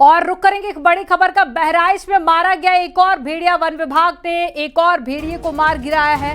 और रुक करेंगे एक बड़ी खबर का। बहराइच में मारा गया एक और भेड़िया। वन विभाग ने एक और भेड़िए को मार गिराया है।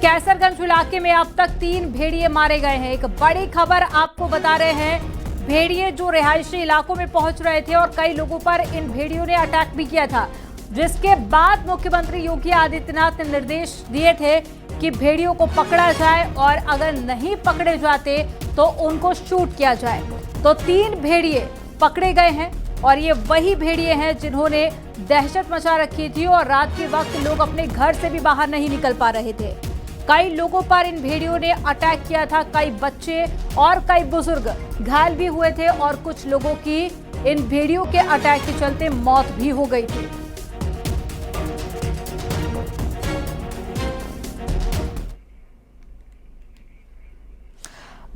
कैसरगंज इलाके में अब तक 3 भेड़िए मारे गए हैं। एक बड़ी खबर आपको बता रहे हैं। भेड़िए जो रिहायशी इलाकों में पहुंच रहे थे और कई लोगों पर इन भेड़ियों ने अटैक भी किया था, जिसके बाद मुख्यमंत्री योगी आदित्यनाथ ने निर्देश दिए थे कि भेड़ियों को पकड़ा जाए और अगर नहीं पकड़े जाते तो उनको शूट किया जाए। तो 3 भेड़िए पकड़े गए हैं और ये वही भेड़िए हैं जिन्होंने दहशत मचा रखी थी और रात के वक्त लोग अपने घर से भी बाहर नहीं निकल पा रहे थे। कई लोगों पर इन भेड़ियों ने अटैक किया था। कई बच्चे और कई बुजुर्ग घायल भी हुए थे और कुछ लोगों की इन भेड़ियों के अटैक के चलते मौत भी हो गई थी।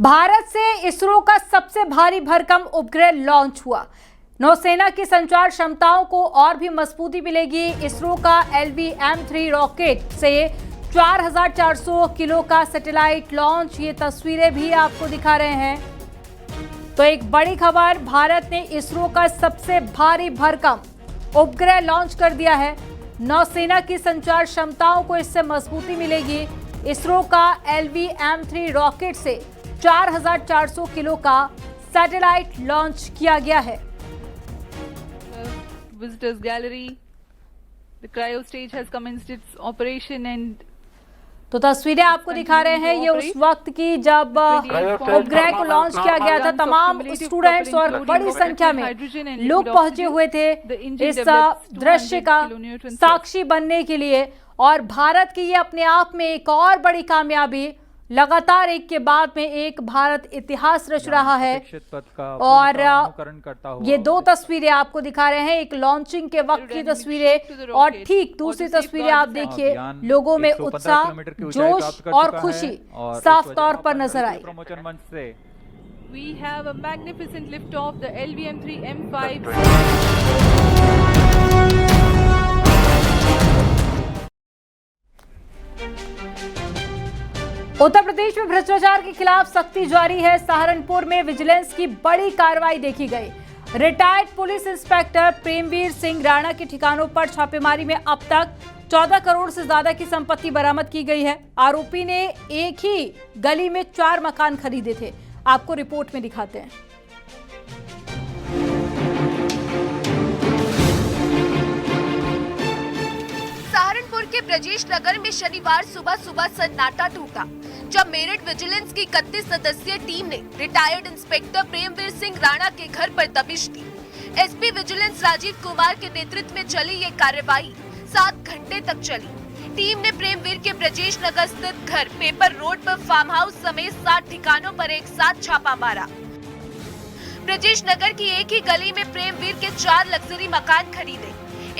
भारत से इसरो का सबसे भारी भरकम उपग्रह लॉन्च हुआ। नौसेना की संचार क्षमताओं को और भी मजबूती मिलेगी। इसरो का LVM-3 रॉकेट से 4400 किलो का सैटेलाइट लॉन्च। ये तस्वीरें भी आपको दिखा रहे हैं। तो एक बड़ी खबर, भारत ने इसरो का सबसे भारी भरकम उपग्रह लॉन्च कर दिया है। नौसेना की संचार क्षमताओं को इससे मजबूती मिलेगी। इसरो का LVM-3 रॉकेट से 4400 किलो का सैटेलाइट लॉन्च किया गया है। Visitors gallery, the cryo stage has commenced its operation and तो तस्वीरें आपको दिखा रहे हैं। ये उस वक्त की जब उपग्रह को लॉन्च किया गया था। तमाम स्टूडेंट्स और बड़ी संख्या में लोग पहुंचे हुए थे इस दृश्य का साक्षी बनने के लिए। और भारत की ये अपने आप में एक और बड़ी कामयाबी, लगातार एक के बाद में एक भारत इतिहास रच रहा है। और ये 2 तस्वीरें आपको दिखा रहे हैं, एक लॉन्चिंग के वक्त की तस्वीरें और ठीक दूसरी तस्वीरें आप देखिए। लोगों में उत्साह, जोश और खुशी साफ तौर पर नजर आई। we have a magnificent lift off the LVM-3 M5. Uttar Pradesh में भ्रष्टाचार के खिलाफ सख्ती जारी है। सहारनपुर में विजिलेंस की बड़ी कार्रवाई देखी गई। Retired police inspector Premveer Singh Rana के ठिकानों पर छापेमारी में अब तक 14 करोड़ से ज्यादा की संपत्ति बरामद की गई है। आरोपी ने एक ही गली में 4 मकान खरीदे थे। आपको रिपोर्ट में दिखाते हैं। सहारनपुर के ब्रजेश नगर में शनिवार सुबह सन्नाटा टूटा जब मेरठ विजिलेंस की 31 सदस्यीय टीम ने रिटायर्ड इंस्पेक्टर प्रेमवीर सिंह राणा के घर पर दबिश दी। SP विजिलेंस राजीव कुमार के नेतृत्व में चली ये कार्रवाई 7 घंटे तक चली। टीम ने प्रेमवीर के ब्रजेश नगर स्थित घर, पेपर रोड पर फार्म हाउस समेत 7 ठिकानों पर एक साथ छापा मारा। ब्रजेश नगर की एक ही गली में प्रेमवीर के 4 लग्जरी मकान खरीदे।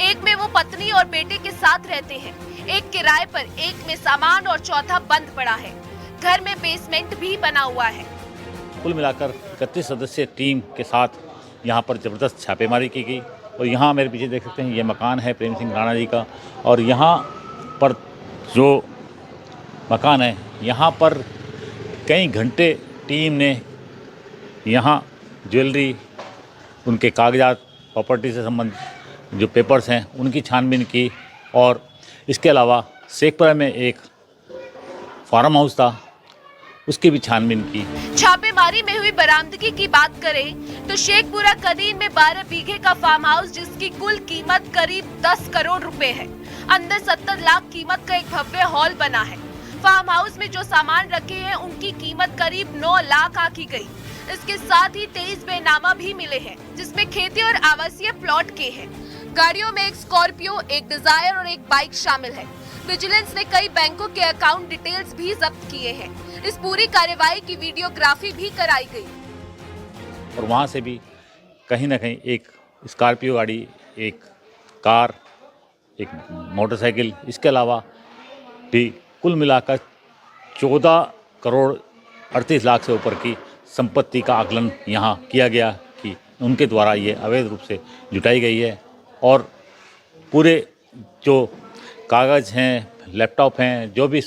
एक में वो पत्नी और बेटे के साथ रहते हैं, एक किराए पर, एक में सामान और चौथा बंद पड़ा है। घर में बेसमेंट भी बना हुआ है। कुल मिलाकर 31 सदस्यीय टीम के साथ यहाँ पर जबरदस्त छापेमारी की गई। और यहाँ मेरे पीछे देख सकते हैं, ये मकान है प्रेम सिंह राणा जी का। और यहाँ पर जो मकान है, यहाँ पर कई घंटे टीम ने यहाँ ज्वेलरी, उनके कागजात, प्रॉपर्टी से संबंधित जो पेपर्स हैं उनकी छानबीन की। और इसके अलावा शेखपुरा में एक फार्म हाउस था, उसकी भी छानबीन की। छापेमारी में हुई बरामदगी की बात करें तो शेखपुरा कदीम में 12 बीघे का फार्म हाउस, जिसकी कुल कीमत करीब 10 करोड़ रुपए है। अंदर 70 लाख कीमत का एक भव्य हॉल बना है। फार्म हाउस में जो सामान रखे हैं उनकी कीमत करीब 9 लाख आंकी गई। इसके साथ ही 23 बेनामा भी मिले हैं, जिसमें खेती और आवासीय प्लॉट के हैं। गाड़ियों में एक स्कॉर्पियो, एक डिजायर और एक बाइक शामिल है। विजिलेंस ने कई बैंकों के अकाउंट डिटेल्स भी जब्त किए हैं। इस पूरी कार्रवाई की वीडियोग्राफी भी कराई गई। और वहाँ से भी कहीं ना कहीं एक स्कॉर्पियो गाड़ी, एक कार, एक मोटरसाइकिल, इसके अलावा भी कुल मिलाकर 14 करोड़ 38 लाख से ऊपर की संपत्ति का आकलन यहाँ किया गया कि उनके द्वारा ये अवैध रूप से जुटाई गई है। और पूरे जो कागज़ हैं, लैपटॉप हैं, जो भी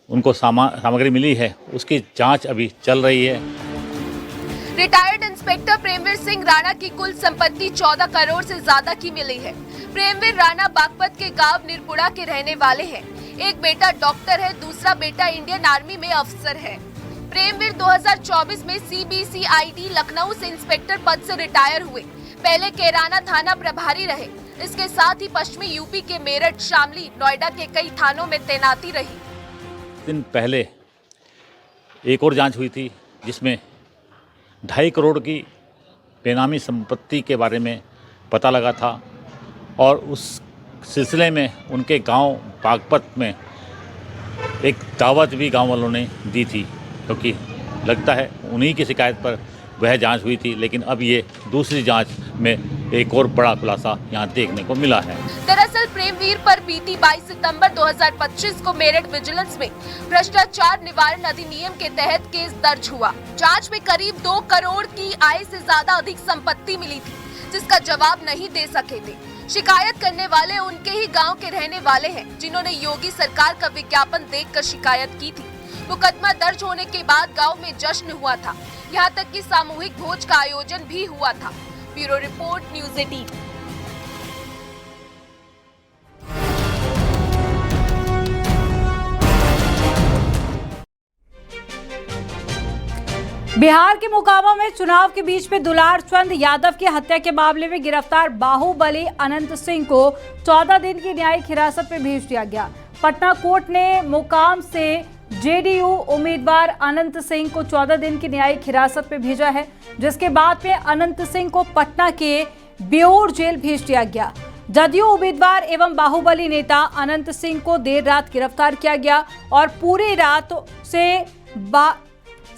उनको सामग्री मिली है, उसकी जांच अभी चल रही है। रिटायर्ड इंस्पेक्टर प्रेमवीर सिंह राणा की कुल संपत्ति 14 करोड़ से ज्यादा की मिली है। प्रेमवीर राणा बागपत के गांव निरपुड़ा के रहने वाले हैं। एक बेटा डॉक्टर है, दूसरा बेटा इंडियन आर्मी में अफसर है। प्रेमवीर 2024 में CBCID लखनऊ से इंस्पेक्टर पद से रिटायर हुए। पहले कैराना थाना प्रभारी रहे। इसके साथ ही पश्चिमी यूपी के मेरठ, शामली, नोएडा के कई थानों में तैनाती रही। दिन पहले एक और जांच हुई थी जिसमें 2.5 करोड़ की बेनामी संपत्ति के बारे में पता लगा था और उस सिलसिले में उनके गांव बागपत में एक दावत भी गांव वालों ने दी थी, क्योंकि लगता है उन्हीं की शिकायत पर वह जांच हुई थी। लेकिन अब ये दूसरी जांच में एक और बड़ा खुलासा यहाँ देखने को मिला है। दरअसल प्रेमवीर पर बीती 22 सितंबर 2025 को मेरठ विजिलेंस में भ्रष्टाचार निवारण अधिनियम के तहत केस दर्ज हुआ। जांच में करीब 2 करोड़ की आय से ज्यादा अधिक संपत्ति मिली थी, जिसका जवाब नहीं दे सके थे। शिकायत करने वाले उनके ही गांव के रहने वाले हैं, जिन्होंने योगी सरकार का विज्ञापन देखकर शिकायत की थी। मुकदमा दर्ज होने के बाद गांव में जश्न हुआ था, यहाँ तक कि सामूहिक भोज का आयोजन भी हुआ था। Bureau report, news 18। बिहार के मोकामा में चुनाव के बीच में दुलार चंद यादव की हत्या के मामले में गिरफ्तार बाहुबली अनंत सिंह को 14 दिन की न्यायिक हिरासत में भेज दिया गया। पटना कोर्ट ने मोकाम से JDU उम्मीदवार अनंत सिंह को 14 दिन की न्यायिक हिरासत में भेजा है, जिसके बाद में अनंत सिंह को पटना के बेऊर जेल भेज दिया गया। जदयू उम्मीदवार एवं बाहुबली नेता अनंत सिंह को देर रात गिरफ्तार किया गया और पूरी रात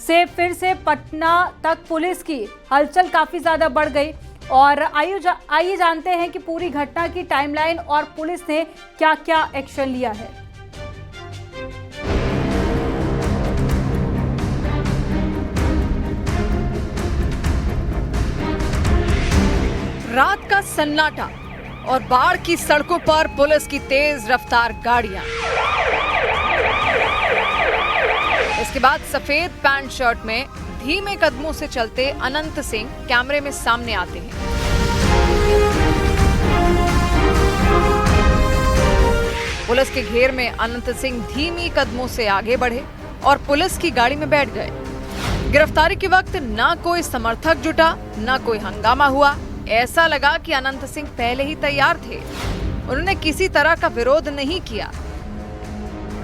से फिर से पटना तक पुलिस की हलचल काफी ज्यादा बढ़ गई। और आइए जानते हैं कि पूरी घटना की टाइमलाइन और पुलिस ने क्या क्या एक्शन लिया है। रात का सन्नाटा और बाढ़ की सड़कों पर पुलिस की तेज रफ्तार गाड़ियां। इसके बाद सफेद पैंट शर्ट में धीमे कदमों से चलते अनंत सिंह कैमरे में सामने आते हैं। पुलिस के घेर में अनंत सिंह धीमी कदमों से आगे बढ़े और पुलिस की गाड़ी में बैठ गए। गिरफ्तारी के वक्त ना कोई समर्थक जुटा, ना कोई हंगामा हुआ। ऐसा लगा कि अनंत सिंह पहले ही तैयार थे। उन्होंने किसी तरह का विरोध नहीं किया।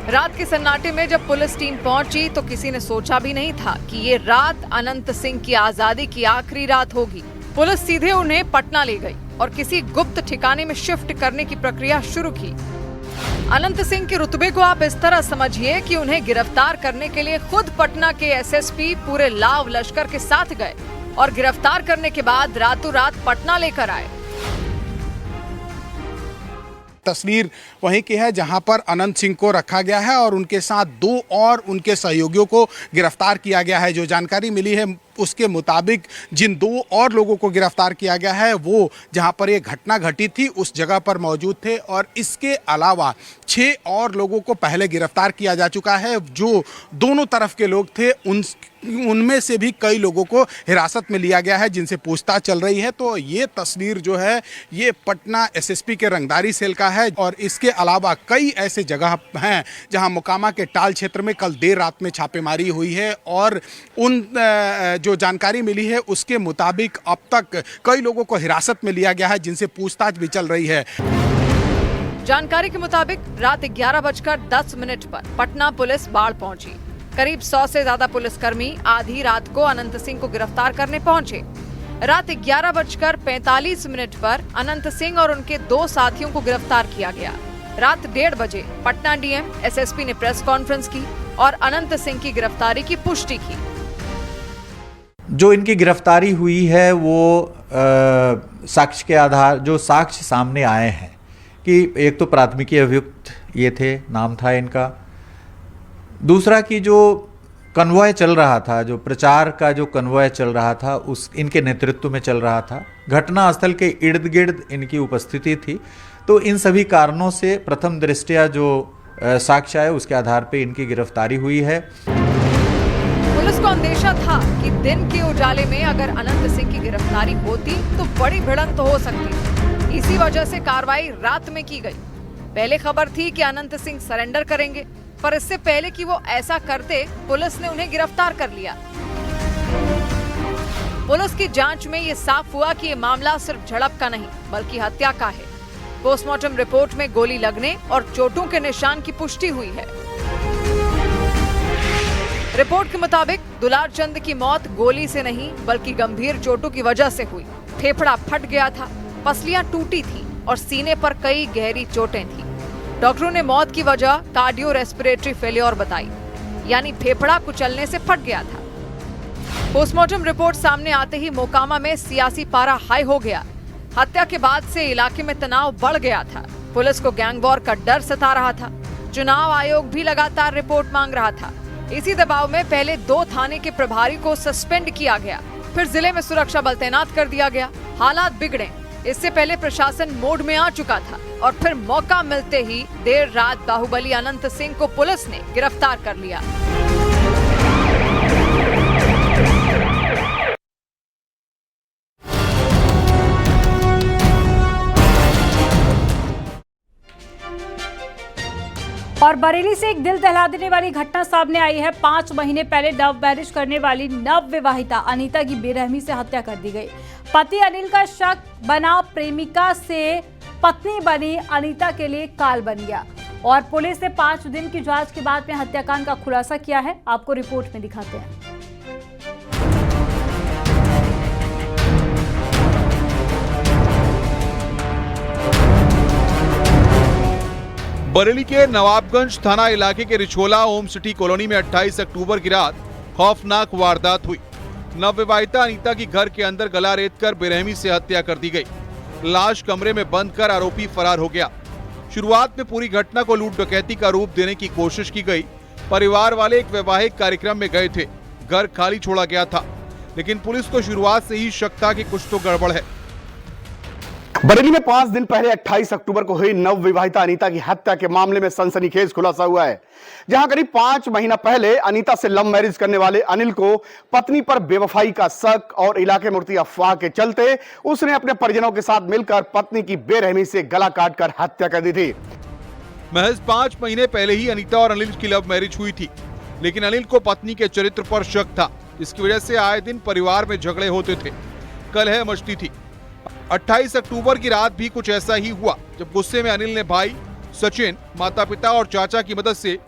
रात के सन्नाटे में जब पुलिस टीम पहुंची तो किसी ने सोचा भी नहीं था कि ये रात अनंत सिंह की आजादी की आखिरी रात होगी। पुलिस सीधे उन्हें पटना ले गई और किसी गुप्त ठिकाने में शिफ्ट करने की प्रक्रिया शुरू की। अनंत सिंह के रुतबे को आप इस तरह समझिए कि उन्हें गिरफ्तार करने के लिए खुद पटना के SSP पूरे लाव लश्कर के साथ गए और गिरफ्तार करने के बाद रातों रात पटना लेकर आए। तस्वीर वहीं की है जहां पर अनंत सिंह को रखा गया है और उनके साथ 2 और उनके सहयोगियों को गिरफ्तार किया गया है। जो जानकारी मिली है उसके मुताबिक जिन 2 और लोगों को गिरफ्तार किया गया है वो जहां पर ये घटना घटी थी उस जगह पर मौजूद थे और इसके अलावा 6 और लोगों को पहले गिरफ्तार किया जा चुका है। जो दोनों तरफ के लोग थे उनमें से भी कई लोगों को हिरासत में लिया गया है जिनसे पूछताछ चल रही है। तो ये तस्वीर जो है ये पटना SSP के रंगदारी सेल का है और इसके अलावा कई ऐसे जगह हैं जहां मोकामा के टाल क्षेत्र में कल देर रात में छापेमारी हुई है और उन जो जानकारी मिली है उसके मुताबिक अब तक कई लोगों को हिरासत में लिया गया है जिनसे पूछताछ भी चल रही है। जानकारी के मुताबिक रात 11:10 पर पटना पुलिस बाढ़ पहुंची। करीब 100 से ज्यादा पुलिसकर्मी आधी रात को अनंत सिंह को गिरफ्तार करने पहुंचे। रात 11:45 पर अनंत सिंह और उनके 2 साथियों को गिरफ्तार किया गया। रात 1:30 बजे पटना DM SSP ने प्रेस कॉन्फ्रेंस की और अनंत सिंह की गिरफ्तारी की पुष्टि की। जो इनकी गिरफ्तारी हुई है वो साक्ष्य के आधार जो साक्ष्य सामने आए हैं कि एक तो प्राथमिकी अभियुक्त ये थे, नाम था इनका। दूसरा कि जो कन्वॉय चल रहा था, जो प्रचार का जो कन्वॉय चल रहा था उस इनके नेतृत्व में चल रहा था। घटनास्थल के इर्द गिर्द इनकी उपस्थिति थी। तो इन सभी कारणों से प्रथम दृष्टया जो साक्ष्य है उसके आधार पर इनकी गिरफ्तारी हुई है। पुलिस पुलिस को अंदेशा था कि दिन के उजाले में अगर अनंत सिंह की गिरफ्तारी होती तो बड़ी भिड़ंत हो सकती थी। इसी वजह से कार्रवाई रात में की गई। पहले खबर थी कि अनंत सिंह सरेंडर करेंगे, पर इससे पहले कि वो ऐसा करते पुलिस ने उन्हें गिरफ्तार कर लिया। पुलिस की जांच में ये साफ हुआ कि ये मामला सिर्फ झड़प का नहीं बल्कि हत्या का है। पोस्टमार्टम रिपोर्ट में गोली लगने और चोटों के निशान की पुष्टि हुई है। रिपोर्ट के मुताबिक दुलार चंद की मौत गोली से नहीं बल्कि गंभीर चोटों की वजह से हुई। फेफड़ा फट गया था, पसलियां टूटी थी और सीने पर कई गहरी चोटें थी। डॉक्टरों ने मौत की वजह कार्डियो रेस्पिरेटरी फेलियर बताई, यानी फेफड़ा कुचलने से फट गया था। पोस्टमार्टम रिपोर्ट सामने आते ही मोकामा में सियासी पारा हाई हो गया। हत्या के बाद से इलाके में तनाव बढ़ गया था। पुलिस को गैंग वॉर का डर सता रहा था। चुनाव आयोग भी लगातार रिपोर्ट मांग रहा था। इसी दबाव में पहले 2 थाने के प्रभारी को सस्पेंड किया गया, फिर जिले में सुरक्षा बल तैनात कर दिया गया। हालात बिगड़े। इससे पहले प्रशासन मोड में आ चुका था और फिर मौका मिलते ही देर रात बाहुबली अनंत सिंह को पुलिस ने गिरफ्तार कर लिया। और बरेली से एक दिल दहला देने वाली घटना सामने आई है। 5 महीने पहले लव मैरिज करने वाली नव विवाहिता अनीता की बेरहमी से हत्या कर दी गई। पति अनिल का शक बना प्रेमिका से पत्नी बनी अनीता के लिए काल बन गया और पुलिस ने 5 दिन की जांच के बाद में हत्याकांड का खुलासा किया है। आपको रिपोर्ट में दिखाते हैं। बरेली के नवाबगंज थाना इलाके के रिछोला होम सिटी कॉलोनी में 28 अक्टूबर की रात खौफनाक वारदात हुई। नवविवाहिता अनीता की घर के अंदर गला रेतकर बेरहमी से हत्या कर दी गई। लाश कमरे में बंद कर आरोपी फरार हो गया। शुरुआत में पूरी घटना को लूट डकैती का रूप देने की कोशिश की गई। परिवार वाले एक वैवाहिक कार्यक्रम में गए थे। घर खाली छोड़ा गया था, लेकिन पुलिस को शुरुआत से ही शक था कि कुछ तो गड़बड़ है। बरेली में 5 दिन पहले 28 अक्टूबर को हुई नव विवाहिता अनीता की हत्या के मामले में सनसनीखेज खुलासा हुआ है, जहां करीब 5 महीना पहले अनीता से लव मैरिज करने वाले अनिल को पत्नी पर बेवफाई का शक और इलाके में उड़ती अफवाह के चलते उसने अपने परिजनों के साथ मिलकर पत्नी की बेरहमी से गला काटकर हत्या कर दी थी। महज 5 महीने पहले ही अनीता और अनिल की लव मैरिज हुई थी, लेकिन अनिल को पत्नी के चरित्र पर शक था, जिसकी वजह से आए दिन परिवार में झगड़े होते थे, कलह मचती थी। 28 अक्टूबर की रात भी कुछ ऐसा ही हुआ, जब गुस्से में अनिल ने भाई सचिन, माता पिता और चाचा की मदद से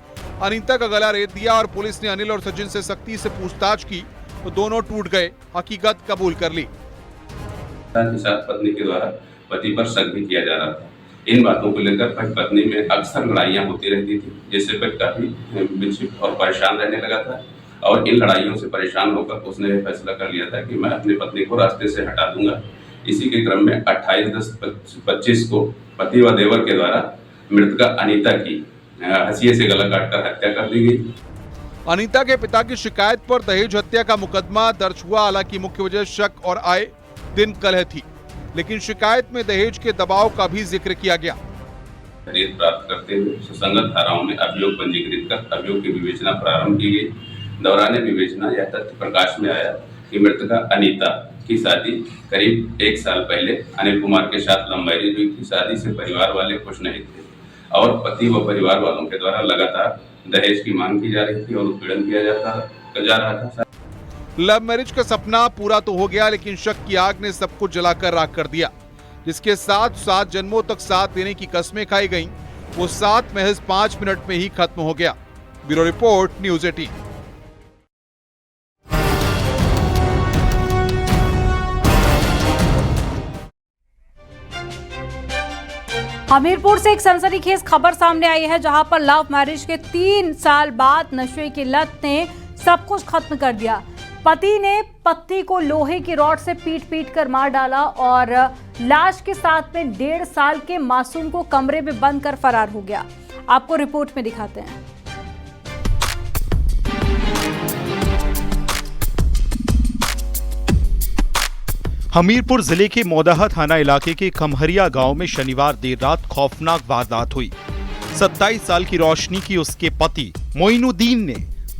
अनीता का गला रेत दिया और पुलिस ने अनिल और सचिन से सख्ती से पूछताछ की तो दोनों टूट गए, हकीकत कबूल कर ली। के साथ पत्नी के द्वारा पति पर शक भी किया जा रहा था। इन बातों को लेकर पति पत्नी में अक्सर लड़ाइयाँ होती रहती थी, जिससे पति काफी विचलित और परेशान रहने लगा था और इन लड़ाइयों से परेशान होकर उसने फैसला कर लिया था कि मैं अपनी पत्नी को रास्ते से हटा दूंगा। इसी के क्रम में 28/10/25 को पति व देवर के द्वारा मृतका अनीता की हंसिए से गला काटकर हत्या कर दी गई। अनीता के पिता की शिकायत पर दहेज हत्या का मुकदमा दर्ज हुआ। हालांकि मुख्य वजह शक और आए दिन कलह थी, लेकिन शिकायत में दहेज के दबाव का भी जिक्र किया गया। दहेज प्राप्त करते हुए सुसंगत धाराओं में अभियोग पंजीकृत कर अभियोग की विवेचना प्रारंभ की गई। दौरान विवेचना यह तथ्य प्रकाश में आया कि मृतका अनीता की शादी करीब 1 साल पहले अनिल कुमार के साथ लव मैरिज हुई थी। शादी से परिवार वाले खुश नहीं थे और पति व परिवार वालों के द्वारा लगातार दहेज की मांग की जा रही थी और उत्पीड़न किया जा रहा था। लव मैरिज का सपना पूरा तो हो गया, लेकिन शक की आग ने सब कुछ जलाकर राख कर दिया। जिसके साथ 7 जन्मों तक साथ देने की कस्में खाई गईं, वो साथ महज 5 मिनट में ही खत्म हो गया। Bureau report, news 18। हमीरपुर से एक सनसनीखेज खबर सामने आई है, जहां पर लव मैरिज के 3 साल बाद नशे की लत ने सब कुछ खत्म कर दिया। पति ने पत्नी को लोहे की रॉड से पीट कर मार डाला और लाश के साथ में 1.5 साल के मासूम को कमरे में बंद कर फरार हो गया। आपको रिपोर्ट में दिखाते हैं। हमीरपुर जिले के मौदाहा थाना इलाके के खमहरिया गांव में शनिवार देर रात खौफनाक वारदात हुई। 27 साल की रोशनी की उसके पति मोइनुद्दीन ने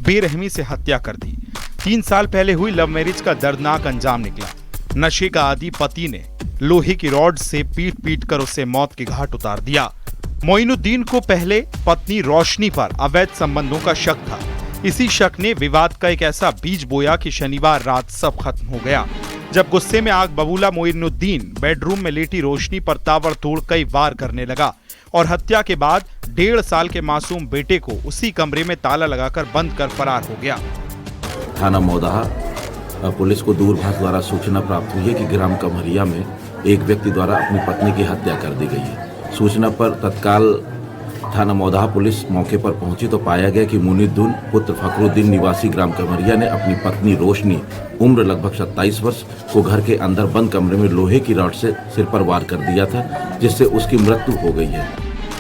बेरहमी से हत्या कर दी। 3 साल पहले हुई लव मैरिज का दर्दनाक अंजाम निकला। नशे का आदी पति ने लोहे की रॉड से पीट कर उसे मौत के घाट उतार दिया। मोइनुद्दीन को पहले पत्नी रोशनी पर अवैध संबंधों का शक था। इसी शक ने विवाद का एक ऐसा बीज बोया कि शनिवार रात सब खत्म हो गया। जब गुस्से में आग बबूला मोइनुद्दीन बेडरूम में लेटी रोशनी पर ताबड़तोड़ कई वार करने लगा और हत्या के बाद 1.5 साल के मासूम बेटे को उसी कमरे में ताला लगाकर बंद कर फरार हो गया। थाना मौदाहा पुलिस को दूरभाष द्वारा सूचना प्राप्त हुई है कि ग्राम कमहरिया में एक व्यक्ति द्वारा अपनी पत्नी की हत्या कर दी गई है। सूचना पर तत्काल थाना मौदाहा पुलिस मौके पर पहुंची तो पाया गया कि मुनीद्दीन पुत्र फखरुद्दीन निवासी ग्राम कमरिया ने अपनी पत्नी रोशनी उम्र लगभग 27 वर्ष को घर के अंदर बंद कमरे में लोहे की रॉड से सिर पर वार कर दिया था, जिससे उसकी मृत्यु हो गई है।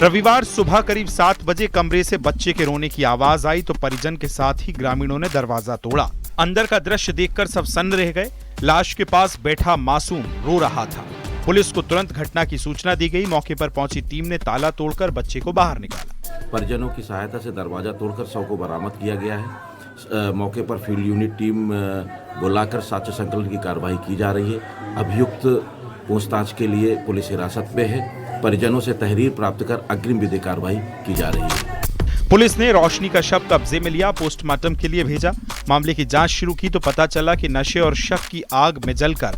रविवार सुबह करीब 7 बजे कमरे से बच्चे के रोने की आवाज आई तो परिजन के साथ ही ग्रामीणों ने दरवाजा तोड़ा। अंदर का दृश्य देखकर सब सन्न रह गए। लाश के पास बैठा मासूम रो रहा था। पुलिस को तुरंत घटना की सूचना दी गई। मौके पर पहुंची टीम ने ताला तोड़कर बच्चे को बाहर निकाला। परिजनों की सहायता से दरवाजा तोड़कर शव को बरामद किया गया है। मौके पर फील्ड यूनिट टीम बुलाकर साक्ष्य संकलन की कार्रवाई की जा रही है। अभियुक्त पूछताछ के लिए पुलिस हिरासत में है। परिजनों से तहरीर प्राप्त कर अग्रिम विधिक कार्रवाई की जा रही है। पुलिस ने रोशनी का शव कब्जे में लिया, पोस्टमार्टम के लिए भेजा। मामले की जांच शुरू की तो पता चला कि नशे और शक की आग में जलकर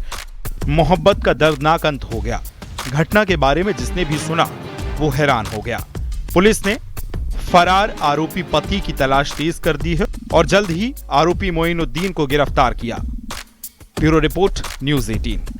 मोहब्बत का दर्दनाक अंत हो गया। घटना के बारे में जिसने भी सुना वो हैरान हो गया। पुलिस ने फरार आरोपी पति की तलाश तेज कर दी है और जल्द ही आरोपी मोइनुद्दीन को गिरफ्तार किया। Bureau report, news 18।